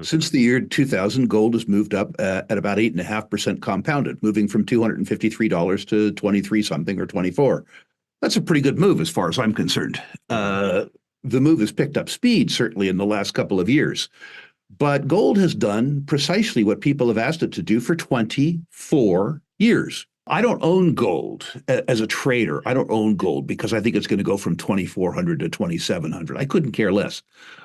Since the year 2000, gold has moved up at about 8.5% compounded, moving from $253 to 23 something or 24. That's a pretty good move as far as I'm concerned. The move has picked up speed, certainly in the last couple of years. But gold has done precisely what people have asked it to do for 24 years. I don't own gold as a trader. I don't own gold because I think it's going to go from 2,400 to 2,700. I couldn't care less.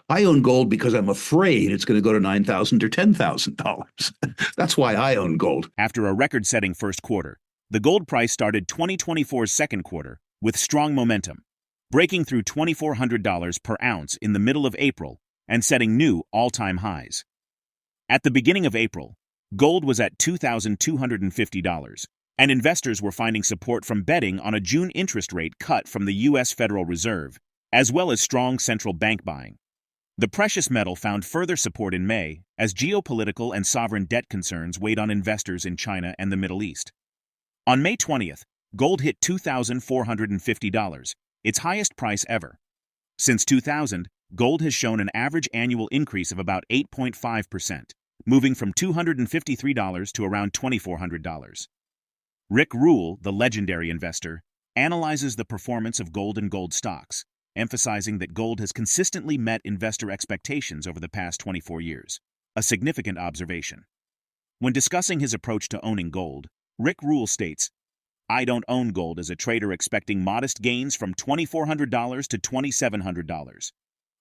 I own gold because I'm afraid it's going to go to $9,000 or $10,000. That's why I own gold. After a record-setting first quarter, the gold price started 2024's second quarter with strong momentum, breaking through $2,400 per ounce in the middle of April and setting new all-time highs. At the beginning of April, gold was at $2,250, and investors were finding support from betting on a June interest rate cut from the U.S. Federal Reserve, as well as strong central bank buying. The precious metal found further support in May as geopolitical and sovereign debt concerns weighed on investors in China and the Middle East. On May 20th, gold hit $2,450, its highest price ever. Since 2000, gold has shown an average annual increase of about 8.5%, moving from $253 to around $2,400. RickRule, the legendary investor, analyzes the performance of gold and gold stocks, emphasizing that gold has consistently met investor expectations over the past 24 years, a significant observation. When discussing his approach to owning gold, RickRule states, "I don't own gold as a trader expecting modest gains from $2,400 to $2,700.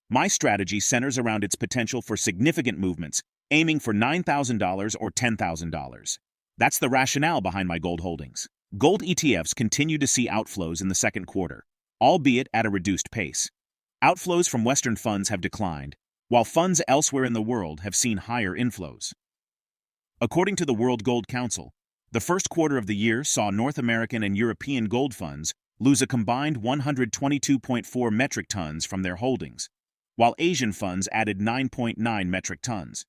My strategy centers around its potential for significant movements, aiming for $9,000 or $10,000. That's the rationale behind my gold holdings." Gold ETFs continue to see outflows in the second quarter, albeit at a reduced pace. Outflows from Western funds have declined, while funds elsewhere in the world have seen higher inflows. According to the World Gold Council, the first quarter of the year saw North American and European gold funds lose a combined 122.4 metric tons from their holdings, while Asian funds added 9.9 metric tons.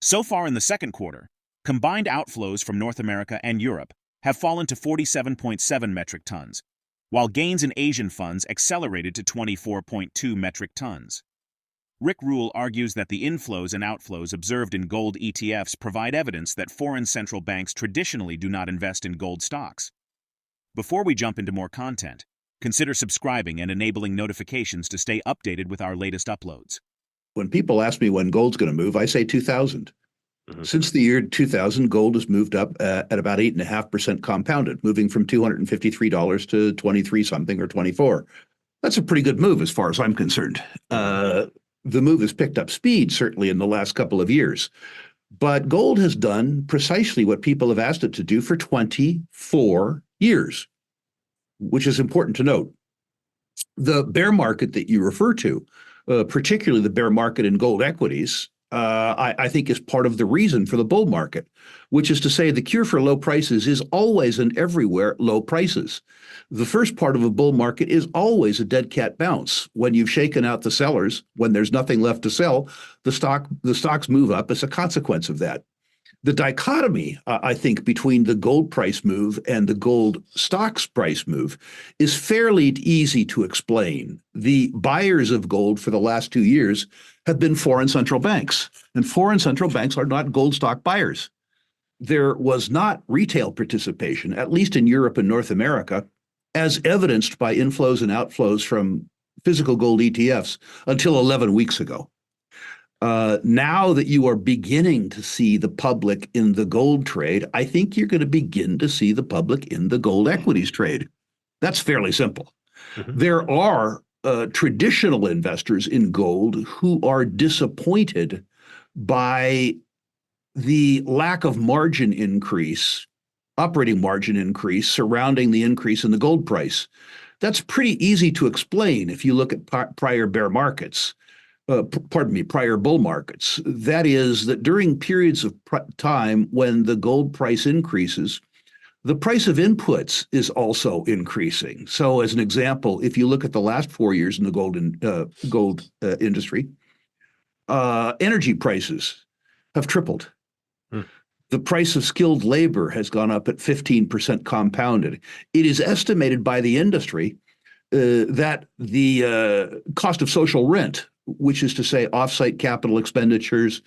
So far in the second quarter, combined outflows from North America and Europe have fallen to 47.7 metric tons, while gains in Asian funds accelerated to 24.2 metric tons. RickRule argues that the inflows and outflows observed in gold ETFs provide evidence that foreign central banks traditionally do not invest in gold stocks. Before we jump into more content, consider subscribing and enabling notifications to stay updated with our latest uploads. When people ask me when gold's going to move, I say 2000. Since the year 2000, gold has moved up at about 8.5% compounded, moving from $253 to 23 something or 24. That's a pretty good move as far as I'm concerned. The move has picked up speed, certainly in the last couple of years. But gold has done precisely what people have asked it to do for 24 years, which is important to note. The bear market that you refer to, particularly the bear market in gold equities, I think is part of the reason for the bull market, which is to say the cure for low prices is always and everywhere low prices. The first part of a bull market is always a dead cat bounce. When you've shaken out the sellers, when there's nothing left to sell, the stocks move up as a consequence of that. The dichotomy, I think, between the gold price move and the gold stocks price move is fairly easy to explain. The buyers of gold for the last 2 years have been foreign central banks, and foreign central banks are not gold stock buyers. There was not retail participation, at least in Europe and North America, as evidenced by inflows and outflows from physical gold ETFs until 11 weeks ago. Now that you are beginning to see the public in the gold trade, I think you're going to begin to see the public in the gold equities trade. That's fairly simple. There are traditional investors in gold who are disappointed by the lack of margin increase, operating margin increase surrounding the increase in the gold price. That's pretty easy to explain if you look at prior bear markets. Prior bull markets. That is that during periods of time when the gold price increases, the price of inputs is also increasing. So as an example, if you look at the last 4 years in the gold industry, energy prices have tripled. The price of skilled labor has gone up at 15% compounded. It is estimated by the industry that the cost of social rent, which is to say offsite capital expenditures,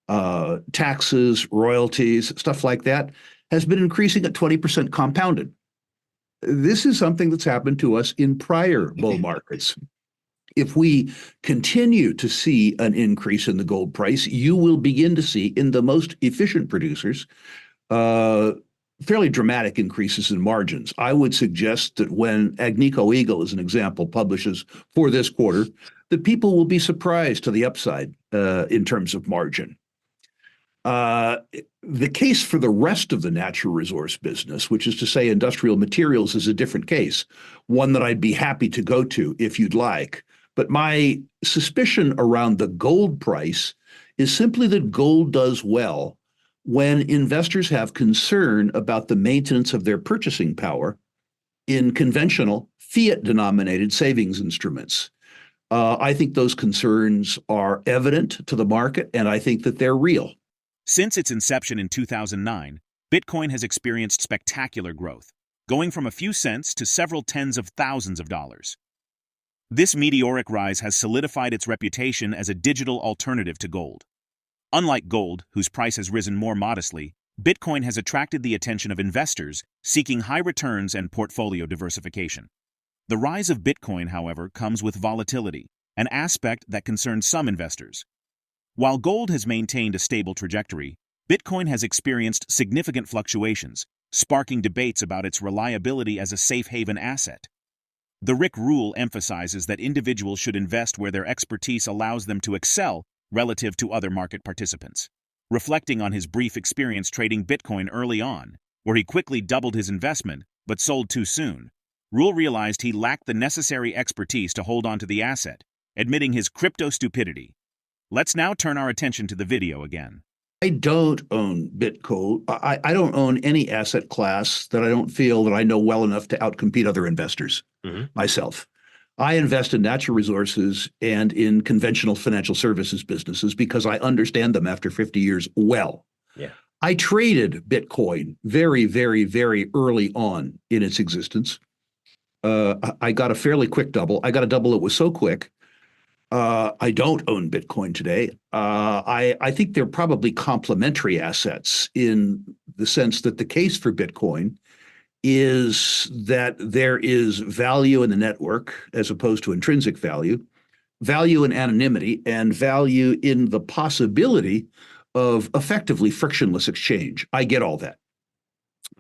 taxes, royalties, stuff like that, has been increasing at 20% compounded. This is something that's happened to us in prior bull markets. If we continue to see an increase in the gold price, you will begin to see in the most efficient producers fairly dramatic increases in margins. I would suggest that when Agnico Eagle, as an example, publishes for this quarter, that people will be surprised to the upside in terms of margin. The case for the rest of the natural resource business, which is to say industrial materials, is a different case, one that I'd be happy to go to if you'd like. But my suspicion around the gold price is simply that gold does well when investors have concern about the maintenance of their purchasing power in conventional fiat-denominated savings instruments. I think those concerns are evident to the market, and I think that they're real. Since its inception in 2009, Bitcoin has experienced spectacular growth, going from a few cents to several tens of thousands of dollars. This meteoric rise has solidified its reputation as a digital alternative to gold. Unlike gold, whose price has risen more modestly, Bitcoin has attracted the attention of investors seeking high returns and portfolio diversification. The rise of Bitcoin, however, comes with volatility, an aspect that concerns some investors. While gold has maintained a stable trajectory, Bitcoin has experienced significant fluctuations, sparking debates about its reliability as a safe haven asset. The RickRule emphasizes that individuals should invest where their expertise allows them to excel relative to other market participants. Reflecting on his brief experience trading Bitcoin early on, where he quickly doubled his investment but sold too soon, Rule realized he lacked the necessary expertise to hold on to the asset, admitting his crypto stupidity. Let's now turn our attention to the video again. I don't own Bitcoin. I don't own any asset class that I don't feel that I know well enough to outcompete other investors myself. I invest in natural resources and in conventional financial services businesses because I understand them after 50 years well. Yeah. I traded Bitcoin very, very, very early on in its existence. I got a fairly quick double. I got a double that was so quick. I don't own Bitcoin today. I think they're probably complementary assets in the sense that the case for Bitcoin is that there is value in the network as opposed to intrinsic value, value in anonymity, and value in the possibility of effectively frictionless exchange. I get all that.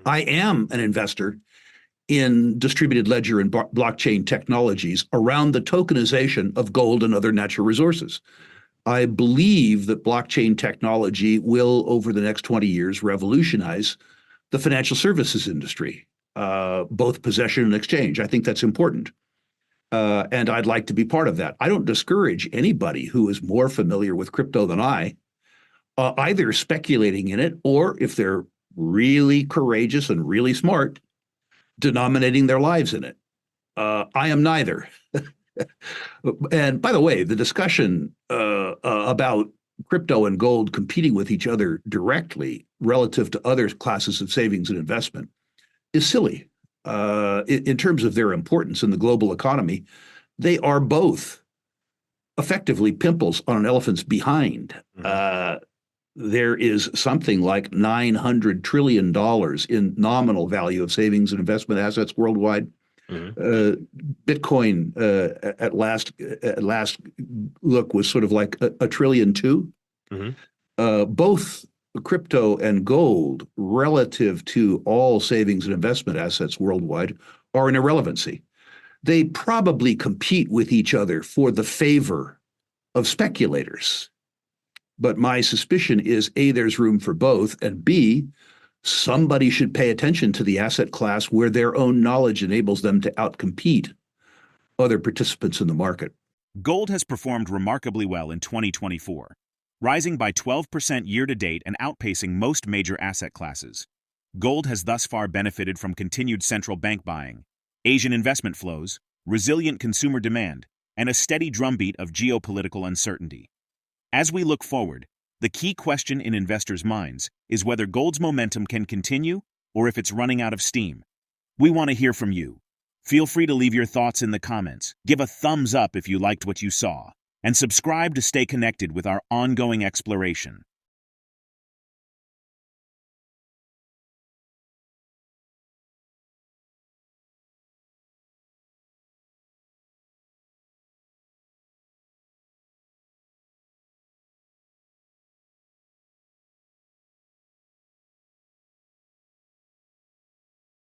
I am an investor in distributed ledger and blockchain technologies around the tokenization of gold and other natural resources. I believe that blockchain technology will, over the next 20 years, revolutionize the financial services industry, both possession and exchange. I think that's important. And I'd like to be part of that. I don't discourage anybody who is more familiar with crypto than I, either speculating in it or, if they're really courageous and really smart, denominating their lives in it. I am neither. And by the way, the discussion about crypto and gold competing with each other directly relative to other classes of savings and investment is silly. In terms of their importance in the global economy, they are both effectively pimples on an elephant's behind. There is something like $900 trillion in nominal value of savings and investment assets worldwide. Bitcoin at last look was sort of like a trillion too. Both crypto and gold, relative to all savings and investment assets worldwide, are an irrelevancy. They probably compete with each other for the favor of speculators. But my suspicion is, A, there's room for both, and B, somebody should pay attention to the asset class where their own knowledge enables them to outcompete other participants in the market. Gold has performed remarkably well in 2024, rising by 12% year-to-date and outpacing most major asset classes. Gold has thus far benefited from continued central bank buying, Asian investment flows, resilient consumer demand, and a steady drumbeat of geopolitical uncertainty. As we look forward, the key question in investors' minds is whether gold's momentum can continue or if it's running out of steam. We want to hear from you. Feel free to leave your thoughts in the comments, give a thumbs up if you liked what you saw, and subscribe to stay connected with our ongoing exploration.